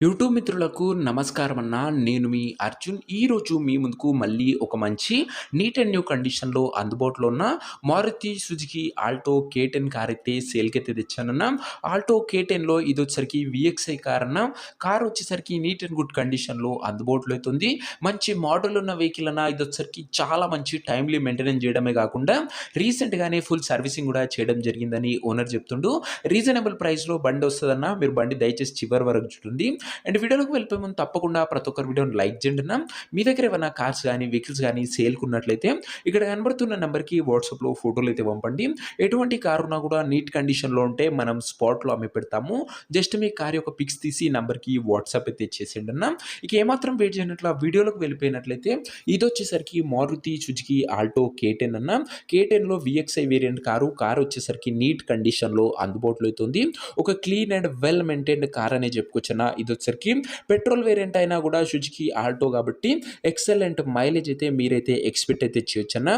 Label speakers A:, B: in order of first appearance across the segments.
A: YouTube మిత్రులకు నమస్కారం అన్న. నేను మీ అర్జున్. ఈరోజు మీ ముందుకు మళ్ళీ ఒక మంచి నీట్ అండ్ న్యూ కండిషన్‌లో అందుబాటులో ఉన్న మారుతి సుజుకి ఆల్టో కే10 కార్ అయితే సేల్‌కైతే తెచ్చానన్న. ఆల్టో కే10లో ఇదొచ్చేసరికి వీఎక్స్ఐ కార్ అన్న. కార్ వచ్చేసరికి నీట్ అండ్ గుడ్ కండిషన్‌లో అందుబాటులో అయితే ఉంది. మంచి మోడల్ ఉన్న వెహికల్ అన్న. ఇదొచ్చేసరికి చాలా మంచి టైమ్‌లీ మెయింటెనెన్స్ చేయడమే కాకుండా రీసెంట్‌గానే ఫుల్ సర్వీసింగ్ కూడా చేయడం జరిగిందని ఓనర్ చెప్తుండు. రీజనబుల్ ప్రైస్‌లో బండి వస్తదన్న. మీరు బండి దయచేసి చివరి వరకు చూడండి. అండ్ వీడియోలోకి వెళ్ళిపోయే ముందు తప్పకుండా ప్రతి ఒక్కరు వీడియోని లైక్ చేయండి అన్న. మీ దగ్గర ఏమైనా కార్స్ కానీ వెహికల్స్ కానీ సేల్‌కి ఉన్నట్లయితే ఇక్కడ కనబడుతున్న నెంబర్‌కి వాట్సాప్‌లో ఫోటోలు అయితే పంపండి. ఎటువంటి కార్ ఉన్నా కూడా నీట్ కండిషన్‌లో ఉంటే మనం స్పాట్‌లో అమ్మి పెడతాము. జస్ట్ మీ కార్ యొక్క పిక్స్ తీసి ఈ నంబర్‌కి వాట్సాప్ అయితే చేసేయండి అన్న. ఇక ఏమాత్రం వెయిట్ చేయనట్ల వీడియోలోకి వెళ్ళిపోయినట్లయితే ఇదొచ్చేసరికి మారుతి సుజుకి ఆల్టో కే10 అన్న. కే10లో వీఎక్స్ఐ వేరియంట్ కారు వచ్చేసరికి నీట్ కండిషన్‌లో అందుబాటులో అయితే ఉంది. ఒక clean and well maintained car అనే చెప్పుకోవచ్చన్న. ఇదొచ్చేసరికి పెట్రోల్ వేరియంట్ అయినా కూడా సుజుకి ఆల్టో కాబట్టి ఎక్సలెంట్ మైలేజ్ అయితే మీరైతే ఎక్స్పెక్ట్ అయితే చేయొచ్చన్న.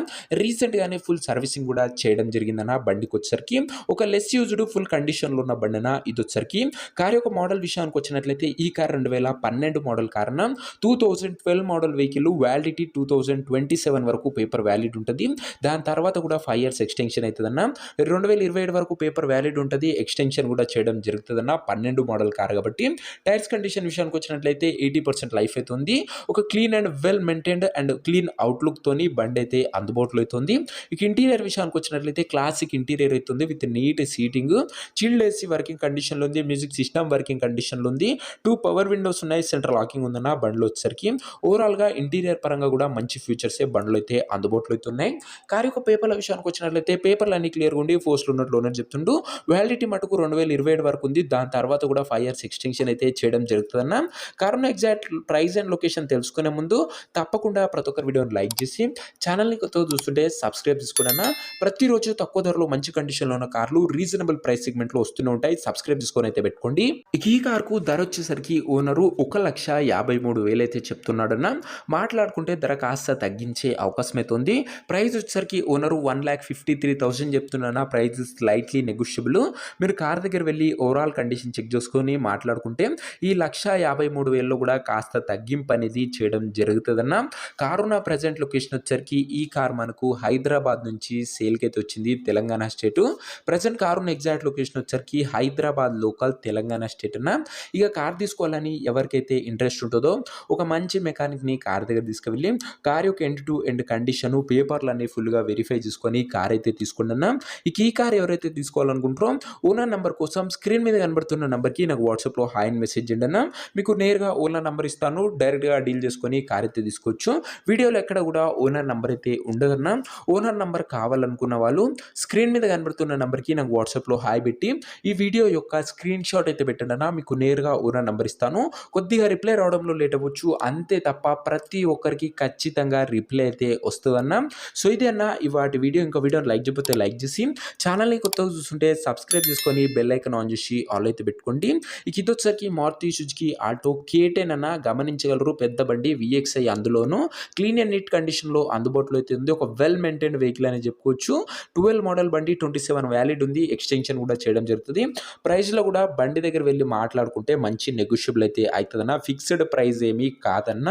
A: రీసెంట్‌గానే ఫుల్ సర్వీసింగ్ కూడా చేయడం జరిగిందన్న. బండికి వచ్చేసరికి ఒక లెస్ యూజ్డ్ ఫుల్ కండిషన్‌లో ఉన్న బండన ఇదొచ్చేసరికి కార్ యొక్క మోడల్ విషయానికి వచ్చినట్లయితే ఈ కార్ 2012 మోడల్ కార్ అన్న. 2012 మోడల్ వెహికల్ వ్యాలిడిటీ 2027 వరకు పేపర్ వ్యాలిడ్ ఉంటది. దాని తర్వాత కూడా 5 ఇయర్స్ ఎక్స్‌టెన్షన్ అయితదన్న. 2027 వరకు పేపర్ వ్యాలిడ్ ఉంటది. ఎక్స్‌టెన్షన్ కూడా చేయడం జరుగుతదన్న. 12 మోడల్ కార్ కాబట్టి టైర్స్ కండిషన్ విషయానికి వచ్చినట్లయితే 80% లైఫ్ అయితే ఉంది. ఒక clean and well maintained and clean outlook తోని బండి అయితే అందుబాటులో అయితే ఉంది. ఇక ఇంటీరియర్ విషయానికి వచ్చినట్లయితే క్లాసిక్ ఇంటీరియర్ అయితే ఉంది with neat seating, chilled AC working కండిషన్‌లో ఉంది. మ్యూజిక్ సిస్టమ్ వర్కింగ్ కండిషన్‌లో ఉంది. 2 పవర్ విండోస్ ఉన్నాయి. సెంట్రల్ లాకింగ్ ఉందన్న బండిలో వచ్చేసరికి. ఓవరాల్‌గా ఇంటీరియర్ పరంగా కూడా మంచి ఫీచర్సే బండిలో అయితే అందుబాటులో అయితే ఉన్నాయి. కార్ యొక్క పేపర్ల విషయానికి వచ్చినట్లయితే పేపర్లు అన్ని క్లియర్‌గా ఉండి పోస్టులు ఉన్నట్లు ఓనర్ చెప్తుండు. వ్యాలిడిటీ మటుకు 2027 వరకు ఉంది. దాని తర్వాత కూడా 5 ఇయర్స్ ఎక్స్‌టెన్షన్ అయితే చేయడం జరుగుతుందన్న. కారున్న ఎగ్జాక్ట్ ప్రైస్ అండ్ లొకేషన్ తెలుసుకునే ముందు తప్పకుండా ప్రతి ఒక్కరు వీడియోని లైక్ చేసి ఛానల్‌ని కొత్తగా చూస్తుంటే సబ్స్క్రైబ్ చేసుకోండి అన్న. ప్రతిరోజు తక్కువ ధరలో మంచి కండిషన్‌లో ఉన్న కార్లు రీజనబుల్ ప్రైస్ సెగ్మెంట్‌లో వస్తూనే ఉంటాయి. సబ్స్క్రైబ్ చేసుకొని అయితే పెట్టుకోండి. ఇక ఈ కార్‌కు ధర వచ్చేసరికి ఓనరు 1,53,000 అయితే చెప్తున్నాడన్న. మాట్లాడుకుంటే ధర కాస్త తగ్గించే అవకాశం అయితే ఉంది. ప్రైస్ వచ్చేసరికి ఓనరు 1,53,000 చెప్తున్నాడన్న. Price slightly negotiable. మీరు కార్ దగ్గర వెళ్ళి ఓవరాల్ కండిషన్ చెక్ చేసుకొని మాట్లాడుకుంటే ఈ 1,53,000లో కూడా కాస్త తగ్గింపు అనేది చేయడం జరుగుతుందన్న. కారున్న ప్రజెంట్ లొకేషన్ వచ్చేసరికి ఈ కార్ మనకు హైదరాబాద్ నుంచి సేల్కి అయితే వచ్చింది. తెలంగాణ స్టేటు. ప్రజెంట్ కారున్న ఎగ్జాక్ట్ లొకేషన్ వచ్చేసరికి హైదరాబాద్ లోకల్ తెలంగాణ స్టేట్ అన్న. ఇక కార్ తీసుకోవాలని ఎవరికైతే ఇంట్రెస్ట్ ఉంటుందో ఒక మంచి మెకానిక్ని కార్ దగ్గర తీసుకువెళ్ళి కార్ యొక్క ఎండ్ టు ఎండ్ కండిషన్ పేపర్లు అన్ని ఫుల్గా వెరిఫై చేసుకొని కార్ అయితే తీసుకోండి అన్న. ఇక ఈ కార్ ఎవరైతే తీసుకోవాలనుకుంటారో ఓనర్ నెంబర్ కోసం స్క్రీన్ మీద కనబడుతున్న నెంబర్కి నాకు వాట్సాప్లో హాయ్ అని మెసేజ్ చేయండి అన్న. మీకు నేరుగా ఓనర్ నెంబర్ ఇస్తాను. డైరెక్ట్గా డీల్ చేసుకొని కార్ అయితే తీసుకోవచ్చు. వీడియోలో ఎక్కడ కూడా ఓనర్ నెంబర్ అయితే ఉండదన్న. ఓనర్ నెంబర్ కావాలనుకున్న వాళ్ళు స్క్రీన్ మీద కనబడుతున్న నెంబర్కి నాకు వాట్సాప్లో హాయ్ పెట్టి ఈ వీడియో యొక్క స్క్రీన్ షాట్ అయితే పెట్టండి అన్న. మీకు నేరుగా ఓనర్ నెంబర్ ఇస్తాను. కొద్దిగా రిప్లై రావడంలో లేట్ అవ్వచ్చు అంతే తప్ప ప్రతి ఒక్కరికి ఖచ్చితంగా రిప్లై అయితే వస్తుందన్న. సో ఇది అన్న ఇవాటి వీడియో. ఇంకా వీడియో లైక్ చేయకపోతే లైక్ చేసి ఛానల్ని కొత్తగా చూస్తుంటే సబ్స్క్రైబ్ చేసుకొని బెల్ ఐకాన్ ఆన్ చేసి ఆల్ అయితే పెట్టుకోండి. ఇక ఇదొచ్చేసరికి మారుతి సుజుకి ఆల్టో కే10 అన్న. గమనించగలరు పెద్ద బండి వీఎక్స్ఐ అందులోను క్లీన్ అండ్ నీట్ కండిషన్లో అందుబాటులో అయితే ఉంది. ఒక వెల్ మెయింటైన్డ్ వెహికల్ అని చెప్పుకోవచ్చు. 12 మోడల్ బండి 27 వ్యాలిడ్ ఉంది. ఎక్స్టెన్షన్ కూడా చేయడం జరుగుతుంది. ప్రైస్లో కూడా బండి దగ్గర వెళ్ళి మాట్లాడుకుంటే మంచి నెగోషియబుల్ అయితే అవుతుందన్న. ఫిక్స్డ్ ప్రైస్ ఏమీ కాదన్న.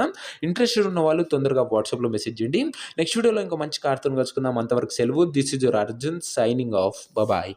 A: ఇంట్రెస్టెడ్ ఉన్న వాళ్ళు తొందరగా వాట్సాప్లో మెసేజ్ చేయండి. నెక్స్ట్ వీడియోలో ఇంకో మంచి కార్తో కలుసుకుందాం. అంతవరకు సెలవు. This is your Arjun signing off. Bye.